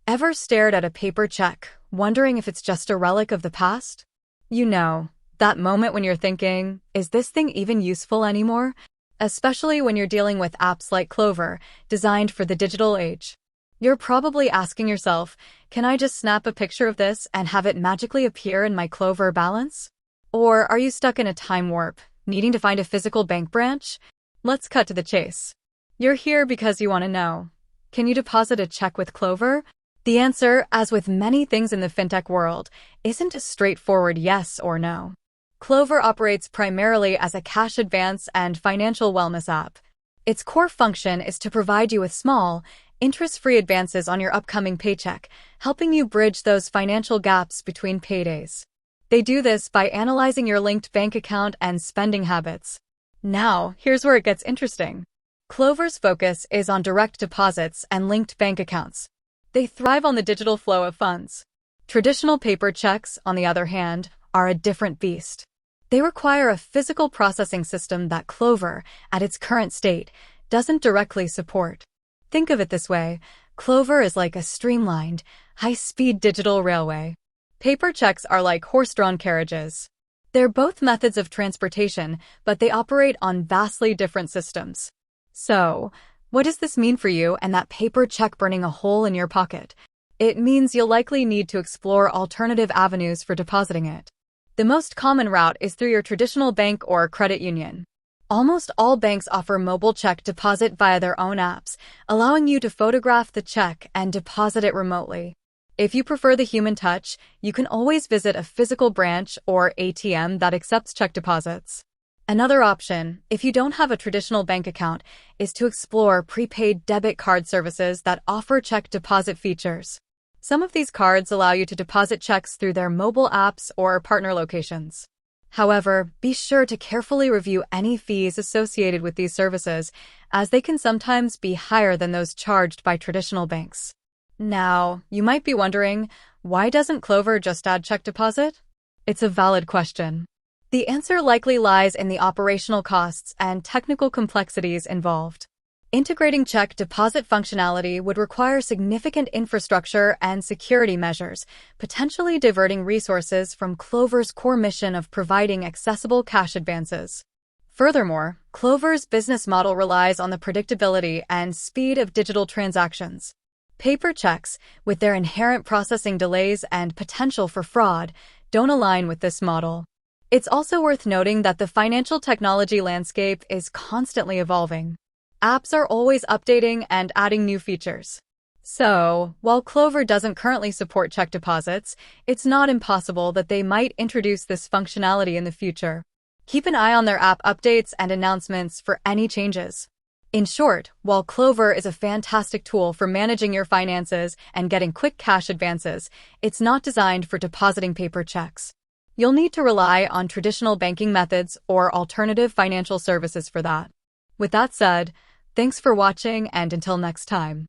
Ever stared at a paper check, wondering if it's just a relic of the past? You know, that moment when you're thinking, is this thing even useful anymore? Especially when you're dealing with apps like Klover, designed for the digital age. You're probably asking yourself, can I just snap a picture of this and have it magically appear in my Klover balance? Or are you stuck in a time warp, needing to find a physical bank branch? Let's cut to the chase. You're here because you want to know. Can you deposit a check with Klover? The answer, as with many things in the fintech world, isn't a straightforward yes or no. Klover operates primarily as a cash advance and financial wellness app. Its core function is to provide you with small, interest-free advances on your upcoming paycheck, helping you bridge those financial gaps between paydays. They do this by analyzing your linked bank account and spending habits. Now, here's where it gets interesting. Klover's focus is on direct deposits and linked bank accounts. They thrive on the digital flow of funds. Traditional paper checks, on the other hand, are a different beast. They require a physical processing system that Klover, at its current state, doesn't directly support. Think of it this way: Klover is like a streamlined, high-speed digital railway. Paper checks are like horse-drawn carriages. They're both methods of transportation, but they operate on vastly different systems. So, what does this mean for you and that paper check burning a hole in your pocket? It means you'll likely need to explore alternative avenues for depositing it. The most common route is through your traditional bank or credit union. Almost all banks offer mobile check deposit via their own apps, allowing you to photograph the check and deposit it remotely. If you prefer the human touch, you can always visit a physical branch or ATM that accepts check deposits. Another option, if you don't have a traditional bank account, is to explore prepaid debit card services that offer check deposit features. Some of these cards allow you to deposit checks through their mobile apps or partner locations. However, be sure to carefully review any fees associated with these services, as they can sometimes be higher than those charged by traditional banks. Now, you might be wondering, why doesn't Klover just add check deposit? It's a valid question. The answer likely lies in the operational costs and technical complexities involved. Integrating check deposit functionality would require significant infrastructure and security measures, potentially diverting resources from Klover's core mission of providing accessible cash advances. Furthermore, Klover's business model relies on the predictability and speed of digital transactions. Paper checks, with their inherent processing delays and potential for fraud, don't align with this model. It's also worth noting that the financial technology landscape is constantly evolving. Apps are always updating and adding new features. So, while Klover doesn't currently support check deposits, it's not impossible that they might introduce this functionality in the future. Keep an eye on their app updates and announcements for any changes. In short, while Klover is a fantastic tool for managing your finances and getting quick cash advances, it's not designed for depositing paper checks. You'll need to rely on traditional banking methods or alternative financial services for that. With that said, thanks for watching, and until next time.